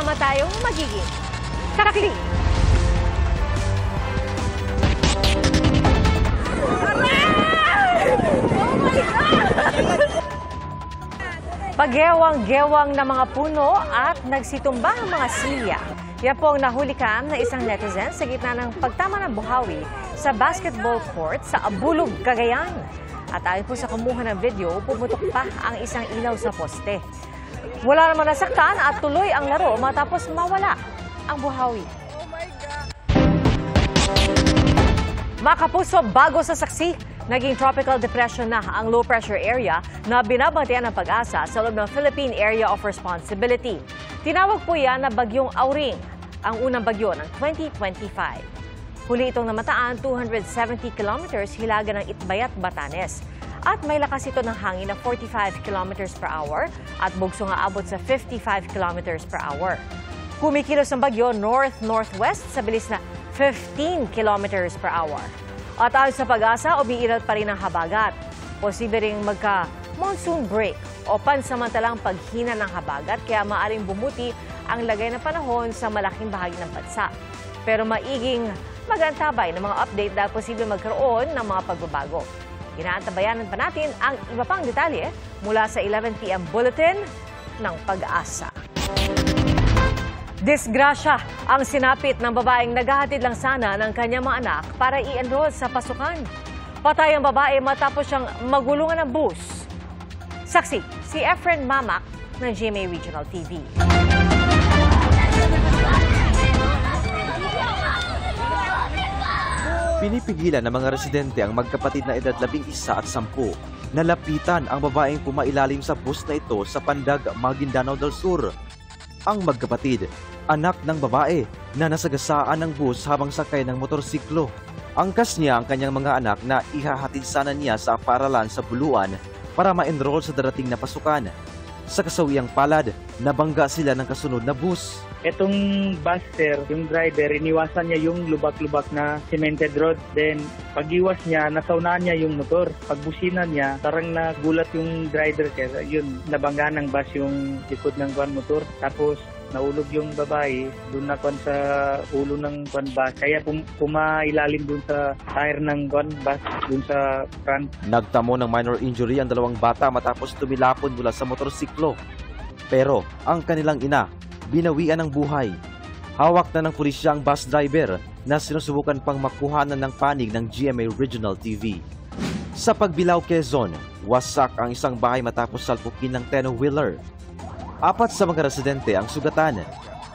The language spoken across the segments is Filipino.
sama tayong magiging karakli. Paggewang-gewang na mga puno at nagsitumba ang mga silya. Yan po ang nahulikan na isang netizen sa gitna ng pagtama ng buhawi sa basketball court sa Abulog, Cagayan. At ayon po sa kumuha ng video, pumutok pa ang isang ilaw sa poste. Wala naman nasaktan at tuloy ang laro matapos mawala ang buhawi. Mga kapuso, bago sa saksi, naging tropical depression na ang low pressure area na binabantayan ng Pag-asa sa loob ng Philippine Area of Responsibility. Tinawag po yan na Bagyong Auring, ang unang bagyo ng 2025. Huli itong namataan 270 kilometers hilaga ng Itbayat, Batanes. At may lakas ito ng hangin na 45 kilometers per hour at bugso nga abot sa 55 kilometers per hour. Kumikilos ang bagyo north-northwest sa bilis na 15 kilometers per hour. At ayon sa Pag-asa, umiiral pa rin ang habagat. Posible ring magka-monsoon break o pansamantalang paghina ng habagat kaya maaaring bumuti ang lagay ng panahon sa malaking bahagi ng bansa. Pero maiging mag-antabay ng mga update dahil posible magkaroon ng mga pagbabago. Inaantabayanan pa natin ang iba pang detalye mula sa 11 p.m. Bulletin ng Pag-asa. Disgrasya ang sinapit ng babaeng naghahatid lang sana ng kanyang mga anak para i-enroll sa pasukan. Patay ang babae matapos siyang magulungan ng bus. Saksi, si Efren Mamak ng GMA Regional TV. Pinipigilan ng mga residente ang magkapatid na edad 11 at 10. Nalapitan ang babaeng pumailalim sa bus na ito sa Pandag, Maguindanao del Sur. Ang magkapatid, anak ng babae na nasagasaan ng bus habang sakay ng motorsiklo. Angkas niya ang kanyang mga anak na ihahatid sana niya sa paaralan sa Buluan para ma-enroll sa darating na pasukan. Sa kasawiang palad, nabangga sila ng kasunod na bus. Itong bus, sir, yung driver, iniwasan niya yung lubak-lubak na cemented road. Then, pag-iwas niya, nasaunahan niya yung motor. Pagbusinan niya, parang nagulat yung driver, sir. Yun, nabangga ng bus yung likod ng motor. Tapos, naulog yung babae, doon na sa ulo ng bus. Kaya pumailalim doon sa tire ng bus, doon sa front. Nagtamo ng minor injury ang dalawang bata matapos tumilapon mula sa motorsiklo. Pero, ang kanilang ina, binawian ng buhay. Hawak na ng pulisya ang bus driver na sinusubukan pang makuhanan ng panig ng GMA Regional TV. Sa Pagbilao, Quezon, wasak ang isang bahay matapos salpukin ng 10-wheeler. 4 sa mga residente ang sugatan.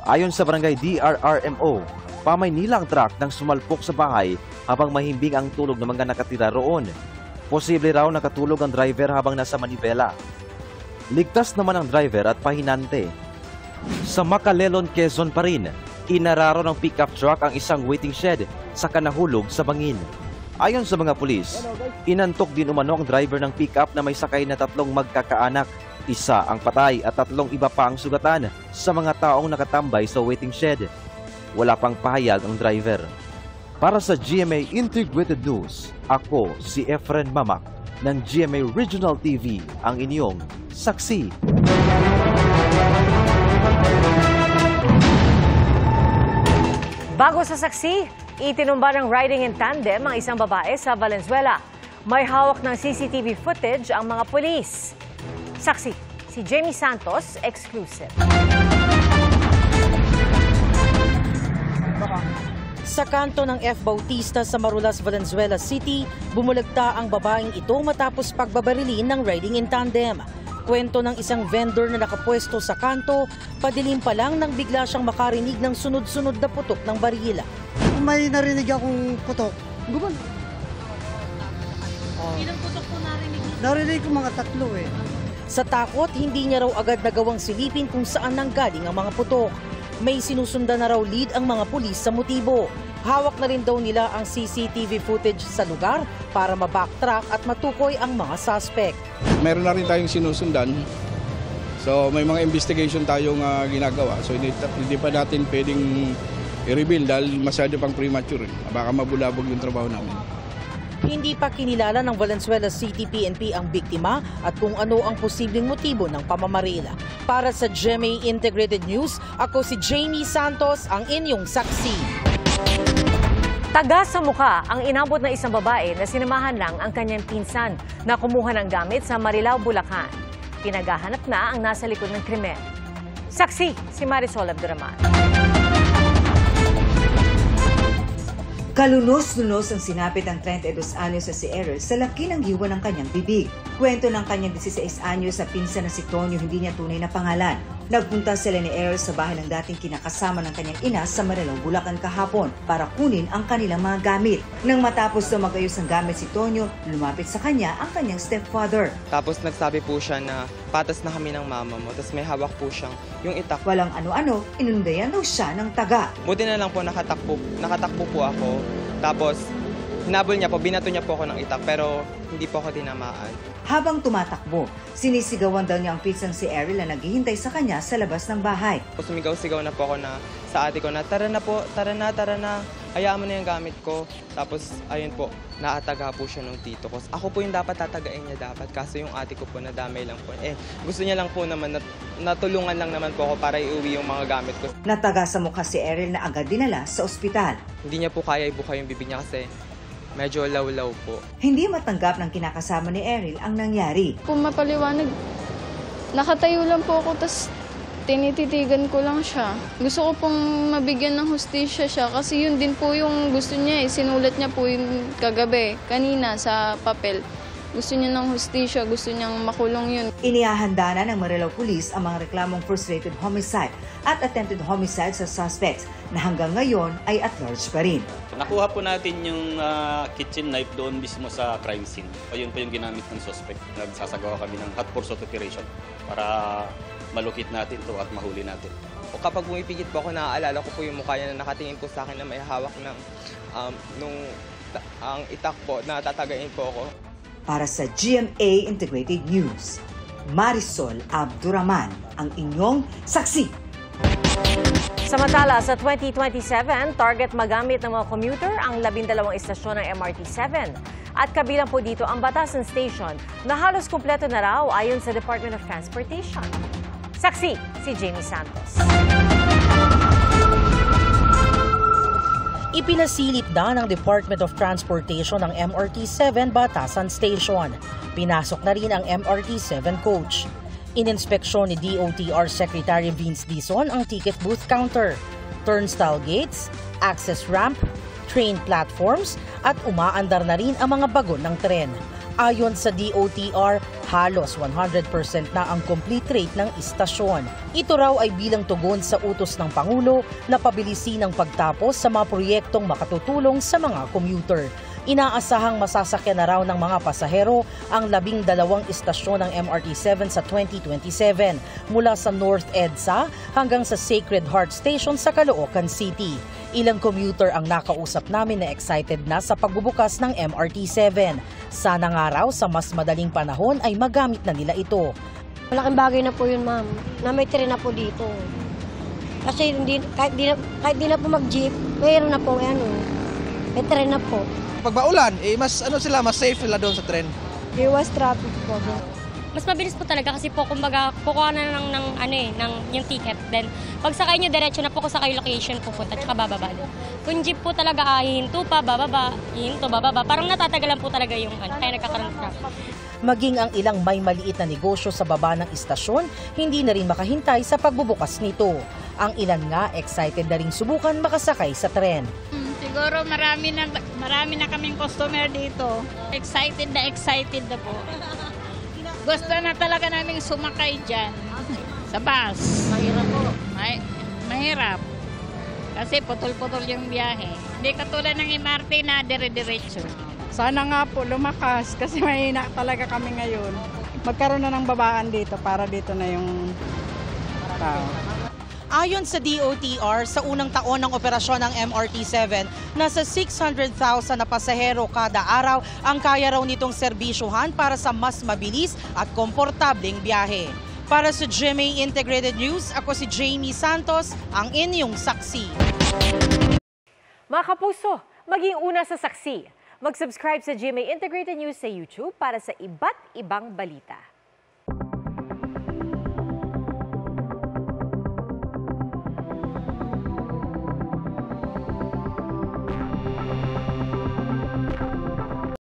Ayon sa barangay DRRMO, pamaynila ang truck nang sumalpok sa bahay habang mahimbing ang tulog ng mga nakatira roon. Posible raw nakatulog ang driver habang nasa manibela. Ligtas naman ang driver at pahinante. Sa Macalelon, Quezon pa rin, inararo ng pickup truck ang isang waiting shed sa nahulog sa bangin. Ayon sa mga pulis, inantok din umano ang driver ng pickup na may sakay na 3 magkakaanak. Isa ang patay at 3 iba pa ang sugatan sa mga taong nakatambay sa waiting shed. Wala pang pahayag ang driver. Para sa GMA Integrated News, ako si Efren Mamak ng GMA Regional TV, ang inyong saksi. Bago sa saksi, itinumba ng riding in tandem ang isang babae sa Valenzuela. May hawak ng CCTV footage ang mga pulis. Saksi, si Jamie Santos, exclusive. Sa kanto ng F. Bautista sa Marulas, Valenzuela City, bumulagta ang babaeng ito matapos pagbabarilin ng riding in tandem. Kwento ng isang vendor na nakapwesto sa kanto, padilim pa lang nang bigla siyang makarinig ng sunod-sunod na putok ng barila. May narinig akong putok. Guman. Ilang putok po narinig niyo? Narinig ko mga 3 eh. Sa takot, hindi niya raw agad nagawang silipin kung saan nanggaling ang mga putok. May sinusundan na raw lead ang mga pulis sa motibo. Hawak na rin daw nila ang CCTV footage sa lugar para ma-backtrack at matukoy ang mga suspect. Meron na rin tayong sinusundan. So may mga investigation tayong ginagawa. So hindi pa natin pwedeng i-reveal dahil masyado pang premature. Baka mabulabog yung trabaho namin. Hindi pa kinilala ng Valenzuela City PNP ang biktima at kung ano ang posibleng motibo ng pamamaril. Para sa GMA Integrated News, ako si Jamie Santos, ang inyong saksi. Taga sa muka ang inabot ng isang babae na sinamahan lang ang kanyang pinsan na kumuha ng gamit sa Marilao, Bulacan. Pinaghahanap na ang nasa likod ng krimen. Saksi si Marisol Abduraman. Kalunos-lunos ang sinapit ang 32 anyos na si Errol sa laki ng hiwa ng kanyang bibig. Kwento ng kanyang 16 anyos sa pinsan na si Tonyo, hindi niya tunay na pangalan. Nagpunta sila ni Errol sa bahay ng dating kinakasama ng kanyang ina sa Marilao, Bulacan kahapon para kunin ang kanilang mga gamit. Nang matapos na magayos ng gamit si Tonyo, lumapit sa kanya ang kanyang stepfather. Tapos nagsabi po siya na patas na kami ng mama mo. Tapos may hawak po siyang yung itak. Walang ano-ano, inundayan daw siya ng taga. Buti na lang po nakatakbo po ako. Tapos hinabol niya po, binato niya po ako ng itak pero hindi po ako tinamaan. Habang tumatakbo, sinisigawan daw niya ang pinsang si Errol na naghihintay sa kanya sa labas ng bahay. Sumigaw-sigaw na po ako sa ate ko na tara na po, tara na, hayaan mo na yung gamit ko. Tapos ayun po, naataga po siya ng tito ko. Ako po yung dapat tatagain niya dapat kasi yung ate ko po nadamay lang po. Gusto niya lang po naman, natulungan lang naman po ako para iuwi yung mga gamit ko. Nataga sa mukha si Errol na agad dinala sa ospital. Hindi niya po kaya ibuka yung bibig niya kasi medyo lawlaw po. Hindi matanggap ng kinakasama ni Errol ang nangyari. Kung mapaliwanag, nakatayo lang po ako tas tinititigan ko lang siya. Gusto ko pong mabigyan ng hustisya siya kasi yun din po yung gusto niya. Sinulat niya po yung kagabi, kanina sa papel. Gusto niya ng hustisya, gusto niyang makulong yun. Inihahanda na ng Marilao Police ang mga reklamong frustrated homicide at attempted homicide sa suspects na hanggang ngayon ay at large pa rin. Nakuha po natin yung kitchen knife doon mismo sa crime scene. O yun po yung ginamit ng suspect. Nagsasagawa kami ng hot pursuit operation para malukit natin to at mahuli natin. O kapag pumipigit po ako, naaalala ko po yung mukha niya na nakatingin po sa akin na may hawak ng ang itak po, na tatagain po ako. Para sa GMA Integrated News, Marisol Abduraman, ang inyong saksi. Samantala, sa 2027, target magamit ng mga commuter ang 12 istasyon ng MRT-7. At kabilang po dito ang Batasan Station na halos kumpleto na raw ayon sa Department of Transportation. Saksi si Jamie Santos. Ipinasilip na ng Department of Transportation ang MRT-7 Batasan Station. Pinasok na rin ang MRT-7 coach. Ininspeksyon ni DOTR Secretary Vince Dizon ang ticket booth counter, turnstile gates, access ramp, train platforms at umaandar na rin ang mga bagon ng tren. Ayon sa DOTR, halos 100% na ang complete rate ng istasyon. Ito raw ay bilang tugon sa utos ng Pangulo na pabilisin ang pagtapos sa mga proyektong makatutulong sa mga commuter. Inaasahang masasakyan na raw ng mga pasahero ang 12 istasyon ng MRT-7 sa 2027 mula sa North EDSA hanggang sa Sacred Heart Station sa Caloocan City. Ilang commuter ang nakausap namin na excited na sa pagbubukas ng MRT-7. Sana nga raw sa mas madaling panahon ay magamit na nila ito. Malaking bagay na po yun, ma'am, na may tren na po dito. Kasi kahit di na po mag-jeep, mayroon na po may tren na po. Pag maulan, mas safe sila doon sa tren. Iwas traffic po. Mas mabilis po talaga kasi po kumbaga kukuha na lang ng yung ticket. Then pag sakay niyo diretso na po ko sa kayo location pupunta tsaka bababa doon. Kung jeep po talaga hihinto pa, bababa, hihinto, bababa. Parang natatagalan po talaga yung kaya nagkakaroon ng traffic. Maging ang ilang may maliit na negosyo sa baba ng istasyon, hindi na rin makahintay sa pagbubukas nito. Ang ilan nga excited na rin subukan makasakay sa tren. Siguro marami na kaming customer dito. Excited na po. Gusto na talaga naming sumakay dyan sa bus. Mahirap po. Mahirap. Kasi putol-putol yung biyahe. Hindi katulad ng MRT na dire-diretso. Sana nga po lumakas kasi mahina talaga kami ngayon. Magkaroon na ng babaan dito para dito na yung tao. Ayon sa DOTR, sa unang taon ng operasyon ng MRT-7, nasa 600,000 na pasahero kada araw ang kaya raw nitong serbisyuhan para sa mas mabilis at komportableng biyahe. Para sa GMA Integrated News, ako si Jamie Santos, ang inyong saksi. Mga kapuso, maging una sa saksi. Mag-subscribe sa GMA Integrated News sa YouTube para sa iba't ibang balita.